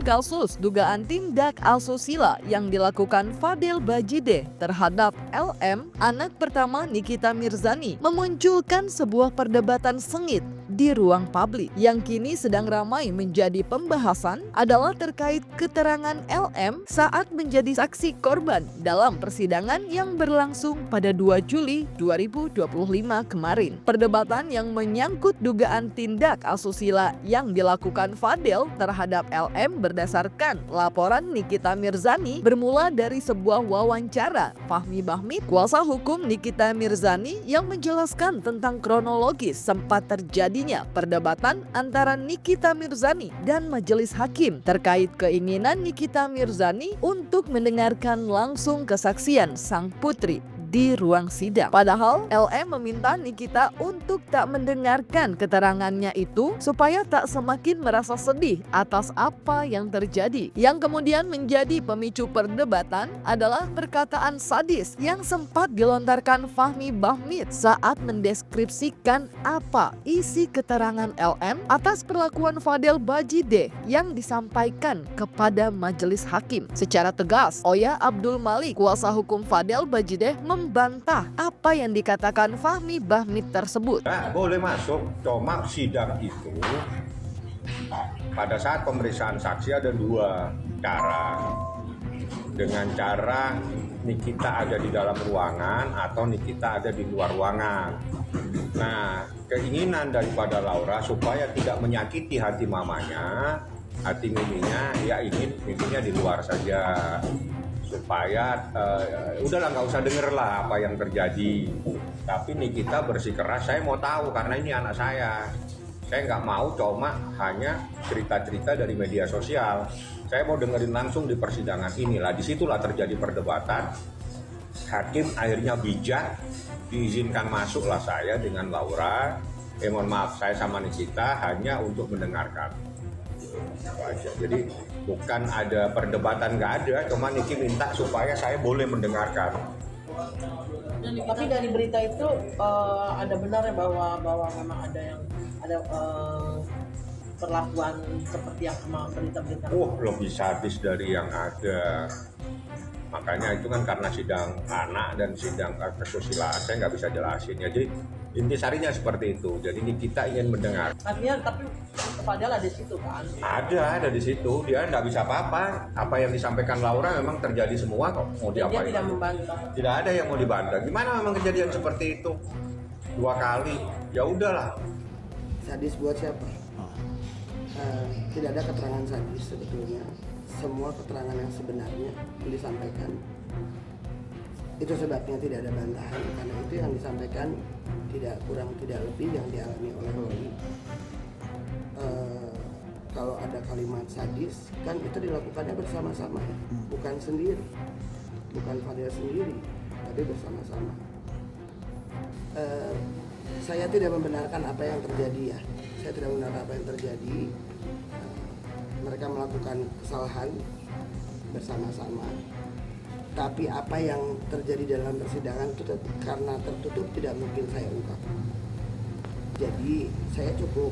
kasus dugaan tindak asusila yang dilakukan Fadel Bajideh terhadap LM, anak pertama Nikita Mirzani, memunculkan sebuah perdebatan sengit di ruang publik. Yang kini sedang ramai menjadi pembahasan adalah terkait keterangan LM saat menjadi saksi korban dalam persidangan yang berlangsung pada 2 Juli 2025 kemarin. Perdebatan yang menyangkut dugaan tindak asusila yang dilakukan Fadel terhadap LM berdasarkan laporan Nikita Mirzani bermula dari sebuah wawancara Fahmi Bahmid, kuasa hukum Nikita Mirzani, yang menjelaskan tentang kronologis sempat terjadinya perdebatan antara Nikita Mirzani dan majelis hakim terkait keinginan Nikita Mirzani untuk mendengarkan langsung kesaksian sang putri di ruang sidang. Padahal LM meminta Nikita untuk tak mendengarkan keterangannya itu supaya tak semakin merasa sedih atas apa yang terjadi. Yang kemudian menjadi pemicu perdebatan adalah perkataan sadis yang sempat dilontarkan Fahmi Bahmid saat mendeskripsikan apa isi keterangan LM atas perlakuan Fadel Bajideh yang disampaikan kepada majelis hakim. Secara tegas, Oya Abdul Malik, kuasa hukum Fadel Bajideh, membantah apa yang dikatakan Fahmi Bahmid tersebut. Boleh masuk, cuma sidang itu pada saat pemeriksaan saksi ada dua cara. Dengan cara Nikita ada di dalam ruangan atau Nikita ada di luar ruangan. Nah, keinginan daripada Laura supaya tidak menyakiti hati mamanya, hati miminya, ya ingin miminya di luar saja. Supaya udahlah nggak usah denger lah apa yang terjadi. Tapi Nikita bersikeras, saya mau tahu karena ini anak saya nggak mau cuma hanya cerita-cerita dari media sosial. Saya mau dengerin langsung di persidangan. Inilah disitulah terjadi perdebatan. Hakim akhirnya bijak, diizinkan masuklah saya dengan Laura. Mohon maaf, saya sama Nikita hanya untuk mendengarkan. Jadi bukan ada perdebatan, nggak ada, cuma Niki minta supaya saya boleh mendengarkan. Tapi dari berita itu ada benarnya bahwa memang ada perlakuan seperti yang sama berita-berita. Lebih sadis dari yang ada. Makanya itu kan karena sidang anak dan sidang kesusilaan, saya nggak bisa jelasin. Jadi intisarinya seperti itu. Jadi kita ingin mendengar. Artinya tapi Fadel ada di situ kan? Ada di situ. Dia nggak bisa apa-apa. Apa yang disampaikan Laura memang terjadi semua kok. Mau diapain? Dia tidak membantah. Tidak ada yang mau dibantah. Gimana memang kejadian seperti itu? 2 kali. Ya udahlah. Sadis buat siapa? Tidak ada keterangan sadis sebetulnya. Semua keterangan yang sebenarnya disampaikan. Itu sebabnya tidak ada bantahan, karena itu yang disampaikan tidak kurang tidak lebih yang dialami oleh Loli. Kalau ada kalimat sadis kan itu dilakukannya bersama-sama ya, bukan sendiri, bukan Fadel sendiri, tapi bersama-sama. Saya tidak membenarkan apa yang terjadi ya, saya tidak membenarkan apa yang terjadi. Mereka melakukan kesalahan bersama-sama. Tapi apa yang terjadi dalam persidangan itu karena tertutup tidak mungkin saya ungkap. Jadi saya cukup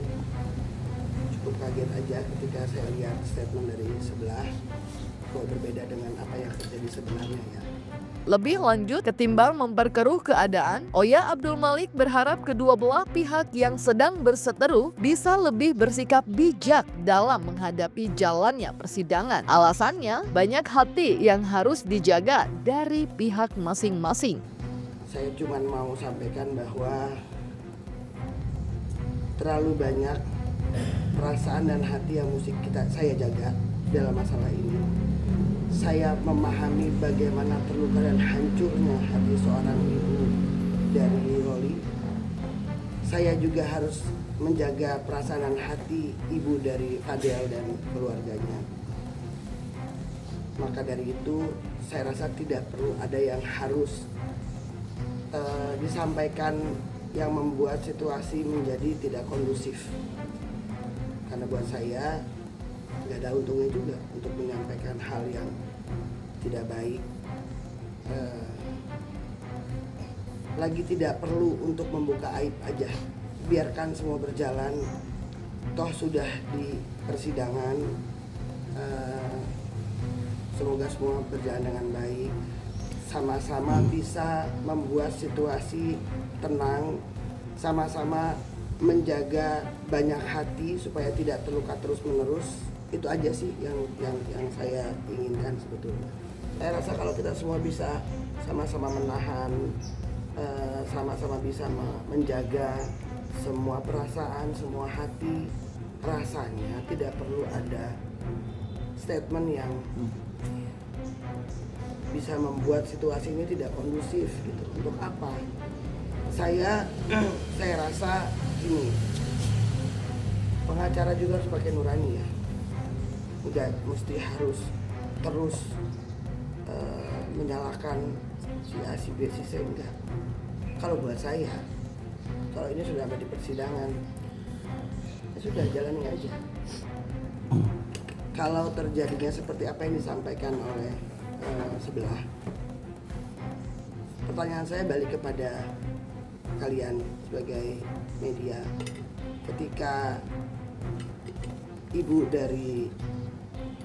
kaget aja ketika saya lihat statement dari sebelah kok berbeda dengan apa yang terjadi sebenarnya ya. Lebih lanjut, ketimbang memperkeruh keadaan, Oya Abdul Malik berharap kedua belah pihak yang sedang berseteru bisa lebih bersikap bijak dalam menghadapi jalannya persidangan. Alasannya, banyak hati yang harus dijaga dari pihak masing-masing. Saya cuma mau sampaikan bahwa terlalu banyak perasaan dan hati yang mesti saya jaga dalam masalah ini. Saya memahami bagaimana terluka dan hancurnya hati seorang ibu dari Loli. Saya juga harus menjaga perasaan dan hati ibu dari Fadel dan keluarganya. Maka dari itu saya rasa tidak perlu ada yang harus disampaikan yang membuat situasi menjadi tidak kondusif. Karena buat saya nggak ada untungnya juga untuk menyampaikan hal yang tidak baik. Lagi tidak perlu untuk membuka aib aja, biarkan semua berjalan. Toh sudah di persidangan, Eh, semoga semua berjalan dengan baik, sama-sama bisa membuat situasi tenang, sama-sama menjaga banyak hati supaya tidak terluka terus-menerus. Itu aja sih yang saya inginkan sebetulnya. Saya rasa kalau kita semua bisa sama-sama menahan, sama-sama bisa menjaga semua perasaan, semua hati, rasanya tidak perlu ada statement yang bisa membuat situasi ini tidak kondusif gitu. Untuk apa? Saya rasa gini, pengacara juga harus pakai nurani ya. Enggak mesti harus terus menyalahkan si A, si B, si C, enggak. Kalau buat saya, kalau ini sudah ada di persidangan, ya sudah jalani aja. Kalau terjadinya seperti apa yang disampaikan oleh sebelah, pertanyaan saya balik kepada kalian sebagai media. Ketika ibu dari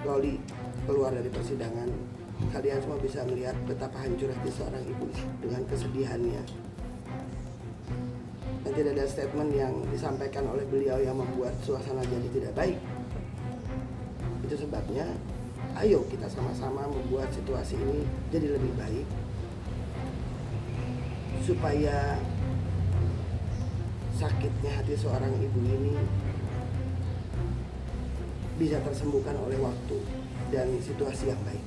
Loli keluar dari persidangan, kalian semua bisa melihat betapa hancur hati seorang ibu dengan kesedihannya. Dan tidak ada statement yang disampaikan oleh beliau yang membuat suasana jadi tidak baik. Itu sebabnya, ayo kita sama-sama membuat situasi ini jadi lebih baik, supaya sakitnya hati seorang ibu ini bisa tersembuhkan oleh waktu dan situasi yang baik.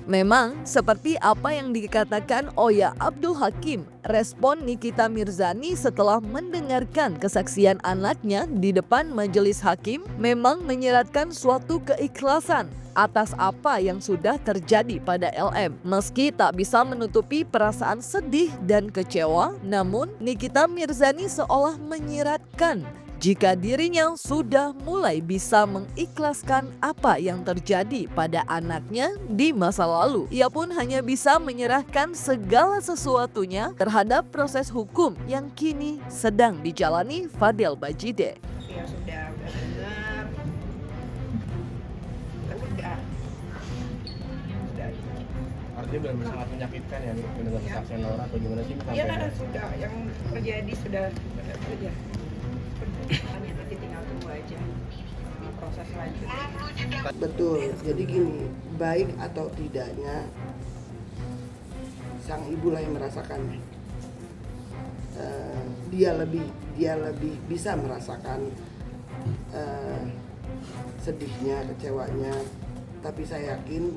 Memang seperti apa yang dikatakan Oya Abdul Hakim, respon Nikita Mirzani setelah mendengarkan kesaksian anaknya di depan majelis hakim memang menyiratkan suatu keikhlasan atas apa yang sudah terjadi pada LM. Meski tak bisa menutupi perasaan sedih dan kecewa, namun Nikita Mirzani seolah menyiratkan jika dirinya sudah mulai bisa mengikhlaskan apa yang terjadi pada anaknya di masa lalu. Ia pun hanya bisa menyerahkan segala sesuatunya terhadap proses hukum yang kini sedang dijalani Fadel Bajide. Ya sudah benar. Udah. Artinya benar-benar sangat menyakitkan ya mendengar kesaksian Laura atau gimana sih? Ya sudah, yang terjadi sudah benar saja. Hanya nanti tinggal tunggu aja proses selanjutnya. Betul, jadi gini, baik atau tidaknya sang ibu lah yang merasakannya. Dia lebih bisa merasakan sedihnya, kecewanya. Tapi saya yakin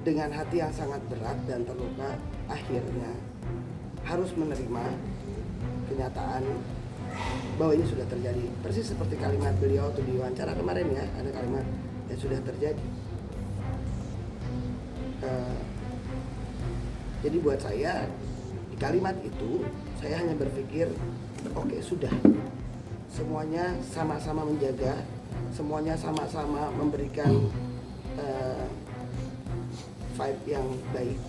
dengan hati yang sangat berat dan terluka, akhirnya harus menerima kenyataan bahwa ini sudah terjadi. Persis seperti kalimat beliau waktu diwawancara kemarin ya, ada kalimat yang sudah terjadi. Jadi buat saya di kalimat itu saya hanya berpikir oke, sudah, semuanya sama-sama menjaga, semuanya sama-sama memberikan vibe yang baik.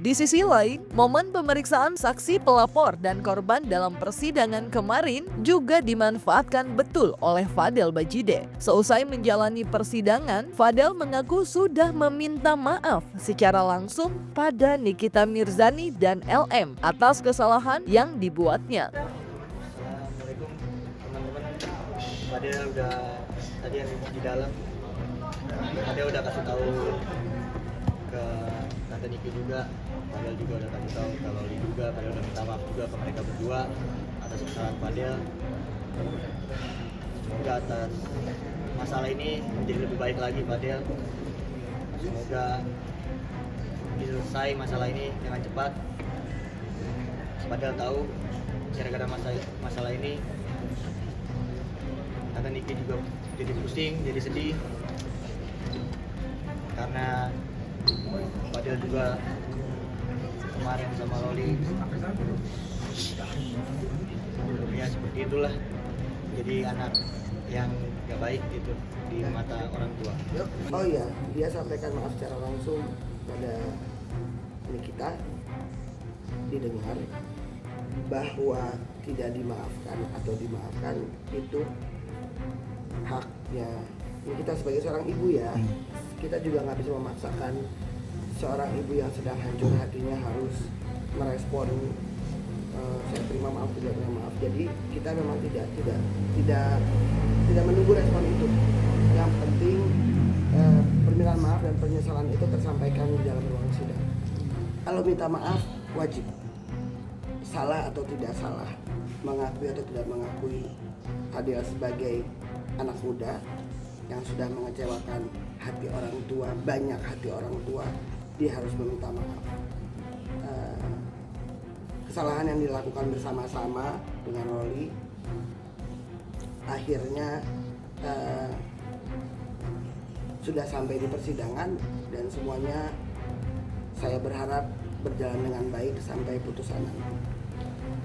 Di sisi lain, momen pemeriksaan saksi pelapor dan korban dalam persidangan kemarin juga dimanfaatkan betul oleh Fadel Bajide. Seusai menjalani persidangan, Fadel mengaku sudah meminta maaf secara langsung pada Nikita Mirzani dan LM atas kesalahan yang dibuatnya. Assalamualaikum teman-teman. Fadel udah tadi yang di dalam. Fadel udah kasih tahu ke Tante Niki juga. Fadel juga udah kasih tahu ke Loli juga. Fadel udah minta maaf juga ke mereka berdua atas kesalahan Fadel. Semoga atas masalah ini menjadi lebih baik lagi Fadel. Semoga diselesai masalah ini dengan cepat. Fadel tahu gara-gara masalah ini Tante Niki juga jadi pusing, jadi sedih karena Fadel juga kemarin sama Loli ya seperti itulah, jadi anak yang gak baik gitu di mata orang tua. Oh iya, dia sampaikan maaf secara langsung pada Nikita, didengar bahwa tidak dimaafkan atau dimaafkan itu haknya. Ini kita sebagai seorang ibu ya, kita juga nggak bisa memaksakan seorang ibu yang sedang hancur hatinya harus merespon saya terima maaf, tidak terima maaf. Jadi kita memang tidak menunggu respon itu. Yang penting permintaan maaf dan penyesalan itu tersampaikan di dalam ruang sidang. Kalau minta maaf wajib, salah atau tidak salah, mengakui atau tidak mengakui, Fadel sebagai anak muda yang sudah mengecewakan hati orang tua, banyak hati orang tua, dia harus meminta maaf. Kesalahan yang dilakukan bersama-sama dengan Loli akhirnya sudah sampai di persidangan dan semuanya saya berharap berjalan dengan baik sampai putusan nanti.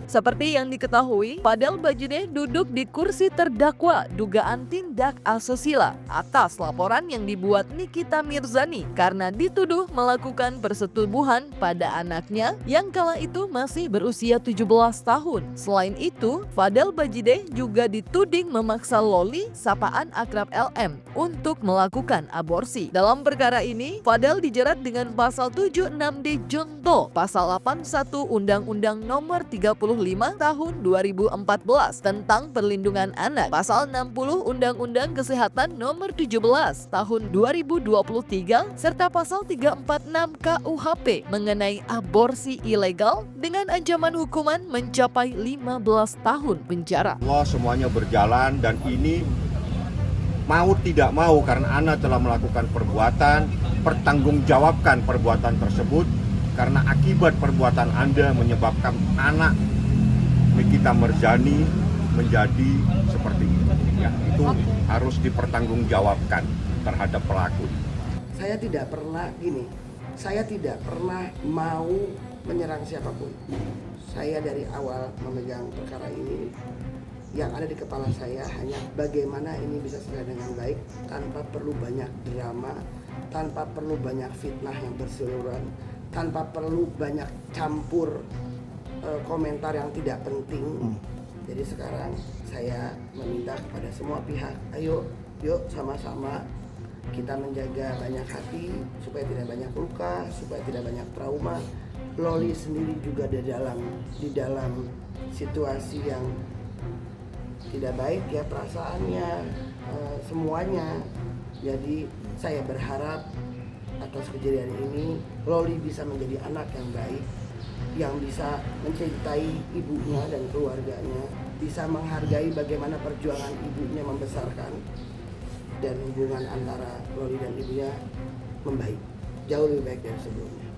Seperti yang diketahui, Fadel Bajide duduk di kursi terdakwa dugaan tindak asusila atas laporan yang dibuat Nikita Mirzani karena dituduh melakukan persetubuhan pada anaknya yang kala itu masih berusia 17 tahun. Selain itu, Fadel Bajide juga dituding memaksa Loli, sapaan akrab LM, untuk melakukan aborsi. Dalam perkara ini, Fadel dijerat dengan pasal 76D Junto, pasal 81 Undang-Undang Nomor 35 Tahun 2014 tentang Perlindungan Anak, pasal 60 Undang-Undang Kesehatan Nomor 17 Tahun 2023 serta pasal 346 KUHP mengenai aborsi ilegal dengan ancaman hukuman mencapai 15 tahun penjara. Allah semuanya berjalan dan ini mau tidak mau karena Ana telah melakukan perbuatan, pertanggungjawabkan perbuatan tersebut karena akibat perbuatan Anda menyebabkan anak Nikita Mirzani menjadi seperti ini. Ya, itu harus dipertanggungjawabkan terhadap pelaku. Saya tidak pernah mau menyerang siapapun. Saya dari awal memegang perkara ini, yang ada di kepala saya hanya bagaimana ini bisa selesai dengan baik tanpa perlu banyak drama, tanpa perlu banyak fitnah yang berseliweran, tanpa perlu banyak campur komentar yang tidak penting. Jadi sekarang saya meminta kepada semua pihak, yuk sama-sama kita menjaga banyak hati supaya tidak banyak luka, supaya tidak banyak trauma. Loli sendiri juga di dalam situasi yang tidak baik ya perasaannya, semuanya. Jadi saya berharap atas kejadian ini Loli bisa menjadi anak yang baik, yang bisa mencintai ibunya dan keluarganya, bisa menghargai bagaimana perjuangan ibunya membesarkan, dan hubungan antara Loli dan ibunya membaik, jauh lebih baik dari sebelumnya.